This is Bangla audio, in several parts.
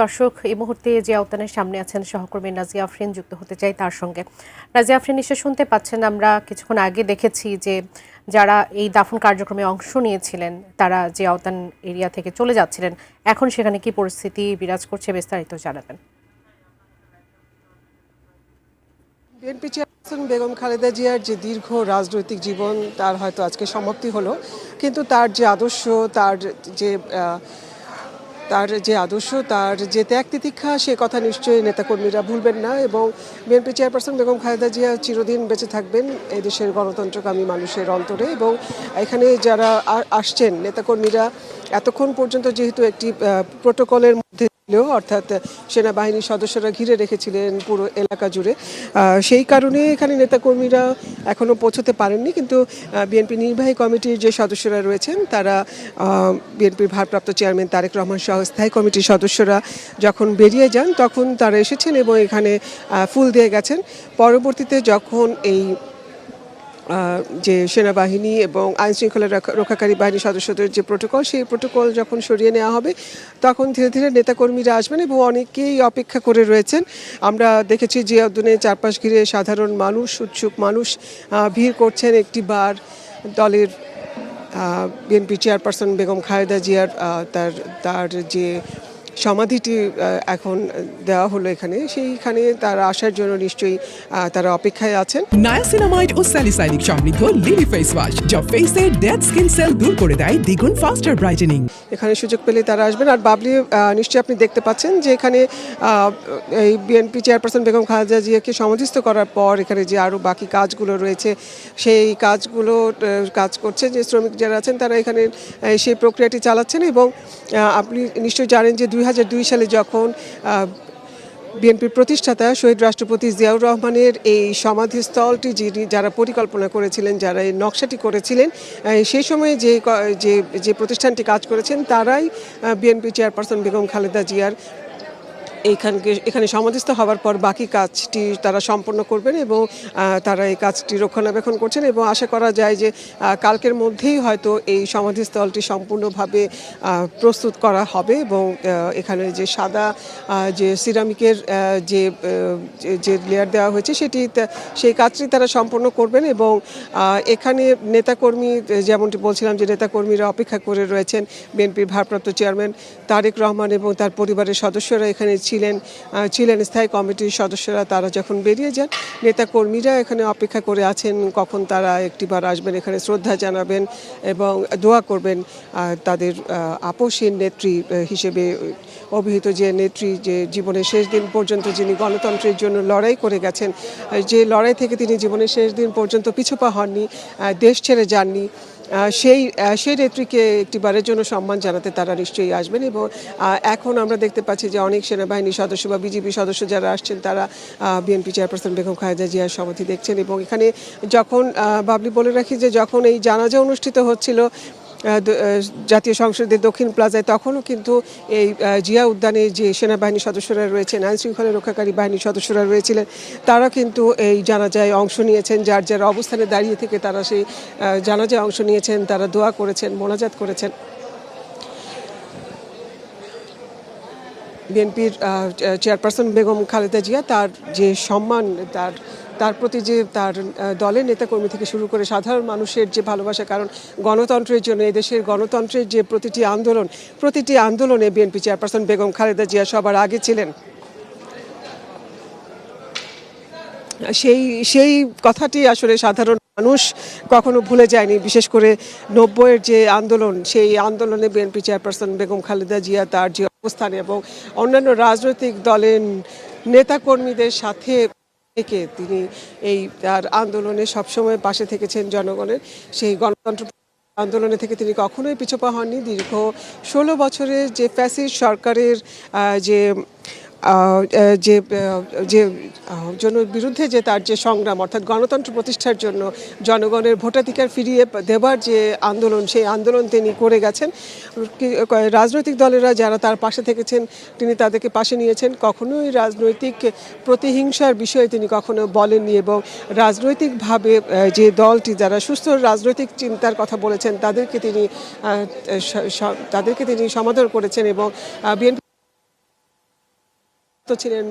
দর্শক এই মুহূর্তে জিয়া উদ্যানের সামনে আছেন সহকর্মী নাজিয়া আফরিন, যুক্ত হতে চাই তার সঙ্গে। নাজিয়া আফরিন, নিশ্চয় শুনতে পাচ্ছেন, আমরা কিছুক্ষণ আগে দেখেছি যে যারা এই দাফন কার্যক্রমে অংশ নিয়েছিলেন তারা জিয়া উদ্যান এরিয়া থেকে চলে যাচ্ছিলেন। এখন সেখানে কি পরিস্থিতি বিরাজ করছে, বিস্তারিত জানাবেন। বিএনপি চেয়ারপারসন বেগম খালেদা জিয়ার যে দীর্ঘ রাজনৈতিক জীবন তার হয়তো আজকে সমাপ্তি হলো, কিন্তু তার যে আদর্শ, যে তার যে ত্যাগ তিতিক্ষা, সে কথা নিশ্চয়ই নেতাকর্মীরা ভুলবেন না। এবং বিএনপি চেয়ারপারসন বেগম খালেদা জিয়া চিরদিন বেঁচে থাকবেন এই দেশের গণতন্ত্রকামী মানুষের অন্তরে। এবং এখানে যারা আসছেন নেতাকর্মীরা এতক্ষণ পর্যন্ত যেহেতু একটি প্রোটোকলের মধ্যে ছিল, অর্থাৎ সেনাবাহিনীর সদস্যরা ঘিরে রেখেছিলেন পুরো এলাকা জুড়ে, সেই কারণে এখানে নেতাকর্মীরা এখনও পৌঁছতে পারেননি। কিন্তু বিএনপি নির্বাহী কমিটির যে সদস্যরা রয়েছেন তারা, বিএনপির ভারপ্রাপ্ত চেয়ারম্যান তারেক রহমান সহ স্থায়ী কমিটির সদস্যরা যখন বেরিয়ে যান তখন তারা এসেছেন এবং এখানে ফুল দিয়ে গেছেন। পরবর্তীতে যখন এই যে সেনাবাহিনী এবং আইনশৃঙ্খলা রক্ষাকারী বাহিনীর সদস্যদের যে প্রোটোকল, সেই প্রোটোকল যখন সরিয়ে নেওয়া হবে তখন ধীরে ধীরে নেতাকর্মীরা আসবেন এবং অনেকেই অপেক্ষা করে রয়েছেন। আমরা দেখেছি যে উদ্যানের চারপাশ ঘিরে সাধারণ মানুষ, উৎসুক মানুষ ভিড় করছেন একটি বার দলের বিএনপি চেয়ারপারসন বেগম খালেদা জিয়ার তার যে সমাধিটি এখন দেওয়া হলো এখানে, সেইখানে তারা আসার জন্য নিশ্চয়ই তারা অপেক্ষায় আছেন। নায়াসিনামাইড ও স্যালিসাইলিক সমৃদ্ধ লিলি ফেস ওয়াশ যা ফেসের ডেড স্কিন সেল দূর করে দেয় দ্বিগুণ ফাস্টার ব্রাইটেনিং। এখানে সুযোগ পেলে তারা আসবেন। আর বাবলি, নিশ্চয়ই আপনি দেখতে পাচ্ছেন যে এখানে এই বিএনপি চেয়ারপারসন বেগম খালেদা জিয়াকে সমাধিস্থ করার পর এখানে যে আরও বাকি কাজগুলো রয়েছে সেই কাজ করছে যে শ্রমিক যারা আছেন তারা এখানে সেই প্রক্রিয়াটি চালাচ্ছেন। এবং আপনি নিশ্চয়ই জানেন যে 2002 সালে যখন বিএনপির প্রতিষ্ঠাতা শহীদ রাষ্ট্রপতি জিয়াউর রহমানের এই সমাধিস্থলটি যারা পরিকল্পনা করেছিলেন, যারা এই নকশাটি করেছিলেন, সেই সময়ে যে প্রতিষ্ঠানটি কাজ করেছেন তারাই বিএনপি চেয়ারপারসন বেগম খালেদা জিয়ার এখানে সমাধিস্থ হওয়ার পর বাকি কাজটি তারা সম্পন্ন করবেন এবং তারা এই কাজটি রক্ষণাবেক্ষণ করছেন। এবং আশা করা যায় যে কালকের মধ্যেই হয়তো এই সমাধিস্থলটি সম্পূর্ণভাবে প্রস্তুত করা হবে এবং এখানে যে সাদা যে সিরামিকের যে লেয়ার দেওয়া হয়েছে সেই কাজটি তারা সম্পন্ন করবেন। এবং এখানে নেতাকর্মী, যেমনটি বলছিলাম যে নেতাকর্মীরা অপেক্ষা করে রয়েছেন। বিএনপির ভারপ্রাপ্ত চেয়ারম্যান তারেক রহমান এবং তার পরিবারের সদস্যরা এখানে ছিলেন স্থায়ী কমিটির সদস্যরা। তারা যখন বেরিয়ে যান নেতাকর্মীরা এখানে অপেক্ষা করে আছেন কখন তারা একটিবার আসবেন, এখানে শ্রদ্ধা জানাবেন এবং দোয়া করবেন তাদের আপসহীন নেত্রী হিসেবে অভিহিত যে নেত্রী, যে জীবনের শেষ দিন পর্যন্ত যিনি গণতন্ত্রের জন্য লড়াই করে গেছেন, যে লড়াই থেকে তিনি জীবনের শেষ দিন পর্যন্ত পিছুপা হননি, দেশ ছেড়ে যাননি, সেই নেত্রীকে একটিবারের জন্য সম্মান জানাতে তারা নিশ্চয়ই আসবেন। এবং এখন আমরা দেখতে পাচ্ছি যে অনেক সেনাবাহিনীর সদস্য বা বিজিবি সদস্য যারা আসছেন তারা বিএনপি চেয়ারপারসন বেগম খালেদা জিয়ার সমাধি দেখছেন। এবং এখানে যখন বাবলি বলে রাখি যে যখন এই জানাজা অনুষ্ঠিত হচ্ছিল জাতীয় সংসদের দক্ষিণ প্লাজায়, তখনও কিন্তু এই জিয়া উদ্যানে যে সেনাবাহিনীর সদস্যরা রয়েছেন, আইনশৃঙ্খলা রক্ষাকারী বাহিনীর সদস্যরা রয়েছিলেন, তারা কিন্তু এই জানাজায় অংশ নিয়েছেন। যার অবস্থানে দাঁড়িয়ে থেকে তারা সেই জানাজায় অংশ নিয়েছেন, তারা দোয়া করেছেন, মোনাজাত করেছেন। বিএনপির চেয়ারপারসন বেগম খালেদা জিয়া তার যে সম্মান, তার প্রতি যে তার দলের নেতাকর্মী থেকে শুরু করে সাধারণ মানুষের যে ভালোবাসা, কারণ গণতন্ত্রের জন্য, এদেশের গণতন্ত্রের যে প্রতিটি আন্দোলনে বিএনপি চেয়ারপারসন বেগম খালেদা জিয়া সবার আগে ছিলেন। সেই কথাটি আসলে সাধারণ মানুষ কখনো ভুলে যায়নি। বিশেষ করে 90-এর যে আন্দোলন, সেই আন্দোলনে বিএনপি চেয়ারপারসন বেগম খালেদা জিয়া তার যে অবস্থান এবং অন্যান্য রাজনৈতিক দলের নেতাকর্মীদের সাথে থেকে তিনি এই তার আন্দোলনে সবসময় পাশে থেকেছেন জনগণের। সেই গণতন্ত্র আন্দোলনে থেকে তিনি কখনোই পিছপা হননি। দীর্ঘ 16 বছরের যে ফ্যাসিস্ট সরকারের যে বিরুদ্ধে যে তার যে সংগ্রাম, অর্থাৎ গণতন্ত্র প্রতিষ্ঠার জন্য জনগণের ভোটাধিকার ফিরিয়ে দেবার যে আন্দোলন, সেই আন্দোলন তিনি করে গেছেন। রাজনৈতিক দলেরা যারা তার পাশে থেকেছেন তিনি তাদেরকে পাশে নিয়েছেন। কখনোই রাজনৈতিক প্রতিহিংসার বিষয়ে তিনি কখনো বলেননি এবং রাজনৈতিকভাবে যে দলটি যারা সুস্থ রাজনৈতিক চিন্তার কথা বলেছেন তাদেরকে তিনি সমাদর করেছেন। এবং বিএনপি ছিলেন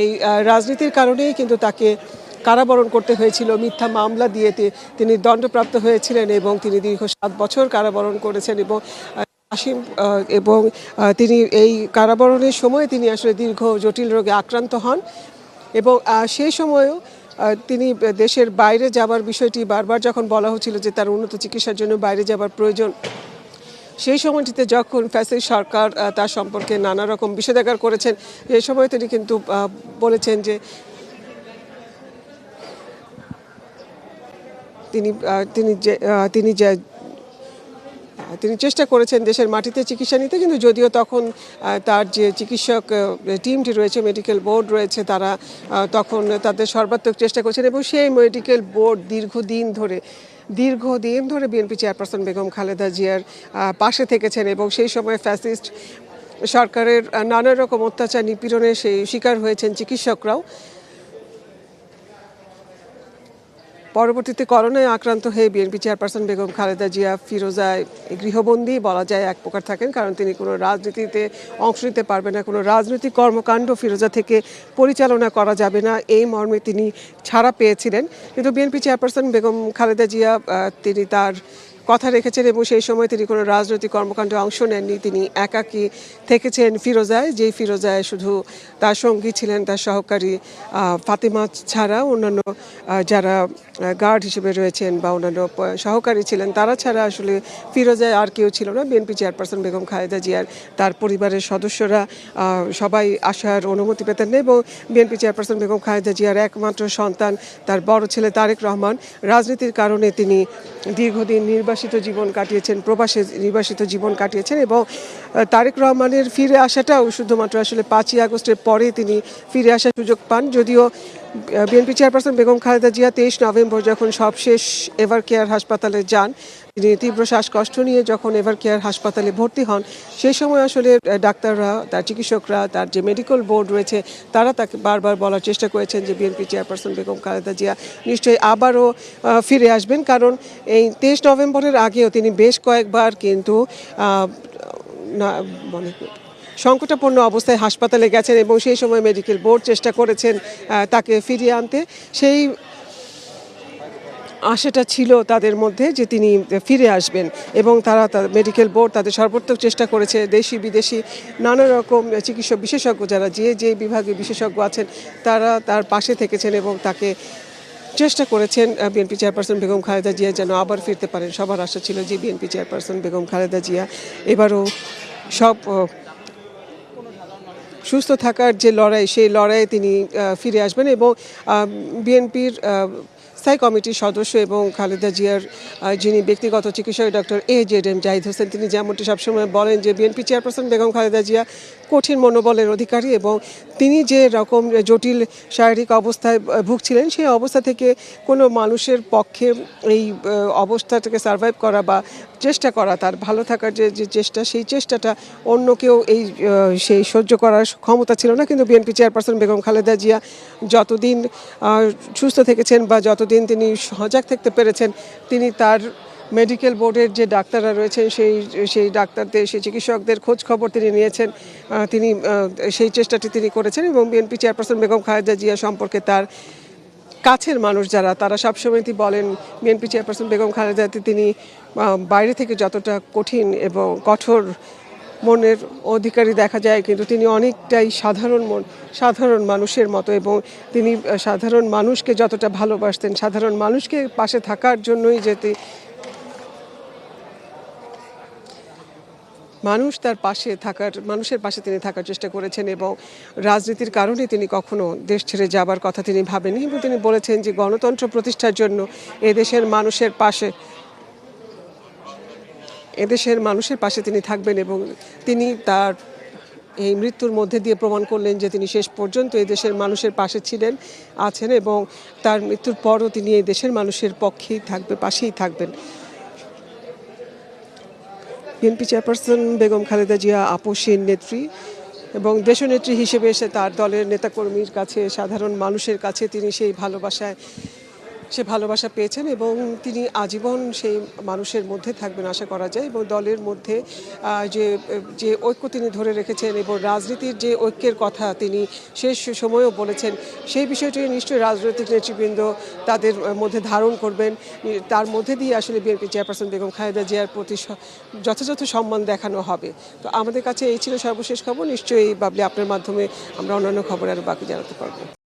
এই রাজনীতির কারণেই কিন্তু তাকে কারাবরণ করতে হয়েছিল। মিথ্যা মামলা দিয়ে তিনি দণ্ডপ্রাপ্ত হয়েছিলেন এবং তিনি দীর্ঘ 7 বছর কারাবরণ করেছেন এবং আসিম এবং তিনি এই কারাবরণের সময় তিনি আসলে দীর্ঘ জটিল রোগে আক্রান্ত হন এবং সেই সময়ও তিনি দেশের বাইরে যাবার বিষয়টি বারবার যখন বলা হচ্ছিল যে তার উন্নত চিকিৎসার জন্য বাইরে যাবার প্রয়োজন, সেই সময়টিতে যখন ফ্যাসিস্ট সরকার তার সম্পর্কে নানা রকম বিষেধাগার করেছেন, সেই সময় তিনি কিন্তু বলেছেন যে তিনি চেষ্টা করেছেন দেশের মাটিতে চিকিৎসা নিতে, কিন্তু যদিও তখন তার যে চিকিৎসক টিমটি রয়েছে, মেডিকেল বোর্ড রয়েছে, তারা তখন তাদের সর্বাত্মক চেষ্টা করেছেন এবং সেই মেডিকেল বোর্ড দীর্ঘদিন ধরে বিএনপি চেয়ারপারসন বেগম খালেদা জিয়ার পাশে থেকেছেন এবং সেই সময় ফ্যাসিস্ট সরকারের নানা রকম অত্যাচার নিপীড়নের সেই শিকার হয়েছেন চিকিৎসকরাও। পরবর্তীতে করোনায় আক্রান্ত হয়ে বিএনপি চেয়ারপারসন বেগম খালেদা জিয়া ফিরোজায় গৃহবন্দী বলা যায় এক প্রকার থাকেন, কারণ তিনি কোনো রাজনীতিতে অংশ নিতে পারবেন না, কোনো রাজনৈতিক কর্মকাণ্ড ফিরোজা থেকে পরিচালনা করা যাবে না, এই মর্মে তিনি ছাড়া পেয়েছিলেন। কিন্তু বিএনপি চেয়ারপারসন বেগম খালেদা জিয়া তিনি তার কথা রেখেছেন এবং সেই সময় তিনি কোনো রাজনৈতিক কর্মকাণ্ডে অংশ নেননি। তিনি একাকী থেকেছেন ফিরোজায়, যেই ফিরোজায় শুধু তার সঙ্গী ছিলেন তার সহকারী ফাতেমা ছাড়া অন্যান্য যারা গার্ড হিসেবে রয়েছেন বা অন্যান্য সহকারী ছিলেন তারা ছাড়া আসলে ফিরোজায় আর কেউ ছিল না। বিএনপি চেয়ারপারসন বেগম খালেদা জিয়ার তার পরিবারের সদস্যরা সবাই আসার অনুমতি পেতেন না এবং বিএনপি চেয়ারপারসন বেগম খালেদা জিয়ার একমাত্র সন্তান তার বড় ছেলে তারেক রহমান রাজনীতির কারণে তিনি দীর্ঘদিন নির্বাসিত জীবন কাটিয়েছেন, প্রবাসে নির্বাসিত জীবন কাটিয়েছেন এবং তারেক রহমানের ফিরে আসাটাও শুধুমাত্র আসলে 5ই আগস্টের পরে তিনি ফিরে আসার সুযোগ পান। যদিও BNP chairperson Begum Khaleda Zia 23 November যখন সবশেষ এভার কেয়ার হাসপাতালে যান, তিনি তীব্র শ্বাসকষ্ট নিয়ে যখন এভার কেয়ার হাসপাতালে ভর্তি হন, সেই সময় আসলে ডাক্তাররা, তার চিকিৎসকরা, তার যে মেডিকেল বোর্ড রয়েছে তারা তাকে বারবার বলার চেষ্টা করেছেন যে বিএনপি চেয়ারপারসন বেগম খালেদা জিয়া নিশ্চয়ই আবারও ফিরে আসবেন, কারণ এই 23 নভেম্বরের আগেও তিনি বেশ কয়েকবার কিন্তু সংকটাপন্ন অবস্থায় হাসপাতালে গেছেন এবং সেই সময় মেডিকেল বোর্ড চেষ্টা করেছেন তাকে ফিরিয়ে আনতে। সেই আশাটা ছিল তাদের মধ্যে যে তিনি ফিরে আসবেন এবং তারা মেডিকেল বোর্ড তাদের সর্বোত্তম চেষ্টা করেছে। দেশি বিদেশি নানা রকম চিকিৎসক বিশেষজ্ঞ যারা যে বিভাগে বিশেষজ্ঞ আছেন তারা তার পাশে থেকেছেন এবং তাকে চেষ্টা করেছেন বিএনপি চেয়ারপারসন বেগম খালেদা জিয়া যেন আবার ফিরতে পারেন। সবার আশা ছিল যে বিএনপি চেয়ারপারসন বেগম খালেদা জিয়া এবারও সব সুস্থ থাকার যে লড়াই, সেই লড়াইয়ে তিনি ফিরে আসবেন এবং বিএনপির স্থায়ী কমিটির সদস্য এবং খালেদা জিয়ার যিনি ব্যক্তিগত চিকিৎসক ডক্টর AJM জাহিদ হোসেন, তিনি যেমনটি সবসময় বলেন যে বিএনপি চেয়ারপারসন বেগম খালেদা জিয়া কঠিন মনোবলের অধিকারী এবং তিনি যে রকম জটিল শারীরিক অবস্থায় ভুগছিলেন সেই অবস্থা থেকে কোনো মানুষের পক্ষে এই অবস্থাটাকে সার্ভাইভ করা বা চেষ্টা করা, তার ভালো থাকার যে চেষ্টা, সেই চেষ্টাটা অন্য কেউ সেই সহ্য করার ক্ষমতা ছিল না। কিন্তু বিএনপি চেয়ারপারসন বেগম খালেদা জিয়া যতদিন সুস্থ থেকেছেন বা যতদিন তিনি সজাগ থাকতে পেরেছেন, তিনি তার মেডিকেল বোর্ডের যে ডাক্তাররা রয়েছেন সেই ডাক্তারদের, সেই চিকিৎসকদের খোঁজ খবর তিনি নিয়েছেন, তিনি সেই চেষ্টাটি তিনি করেছেন এবং বিএনপি চেয়ারপারসন বেগম খালেদা জিয়া সম্পর্কে তার কাছের মানুষ যারা, তারা সবসময় বলেন বিএনপি চেয়ারপারসন বেগম খালেদা তিনি বাইরে থেকে যতটা কঠিন এবং কঠোর মনের অধিকারী দেখা যায়, কিন্তু তিনি অনেকটাই সাধারণ মানুষের মতো এবং তিনি সাধারণ মানুষকে যতটা ভালোবাসতেন, সাধারণ মানুষকে পাশে থাকার জন্যই যেতে মানুষের পাশে তিনি থাকার চেষ্টা করেছেন এবং রাজনীতির কারণে তিনি কখনো দেশ ছেড়ে যাবার কথা তিনি ভাবেননি এবং তিনি বলেছেন যে গণতন্ত্র প্রতিষ্ঠার জন্য এদেশের মানুষের পাশে তিনি থাকবেন এবং তিনি তার এই মৃত্যুর মধ্যে দিয়ে প্রমাণ করলেন যে তিনি শেষ পর্যন্ত এই দেশের মানুষের পাশে আছেন এবং তার মৃত্যুর পরও তিনি এই দেশের মানুষের পাশেই থাকবেন। বিএনপি চেয়ারপারসন বেগম খালেদা জিয়া আপসহীন নেত্রী এবং দেশনেত্রী হিসেবে এসে তার দলের নেতাকর্মীর কাছে, সাধারণ মানুষের কাছে তিনি সেই ভালোবাসায় সে ভালোবাসা পেয়েছেন এবং তিনি আজীবন সেই মানুষের মধ্যে থাকবেন আশা করা যায় এবং দলের মধ্যে যে যে ঐক্য তিনি ধরে রেখেছেন এবং রাজনীতির যে ঐক্যের কথা তিনি শেষ সময়েও বলেছেন সেই বিষয়টি নিশ্চয়ই রাজনৈতিক নেতৃবৃন্দ তাদের মধ্যে ধারণ করবেন। তার মধ্যে দিয়ে আসলে বিএনপি চেয়ারপারসন বেগম খালেদা জিয়ার প্রতি যথাযথ সম্মান দেখানো হবে। তো আমাদের কাছে এই ছিল সর্বশেষ খবর। নিশ্চয়ই বাবলি আপনার মাধ্যমে আমরা অন্যান্য খবর আরও বাকি জানাতে পারবো।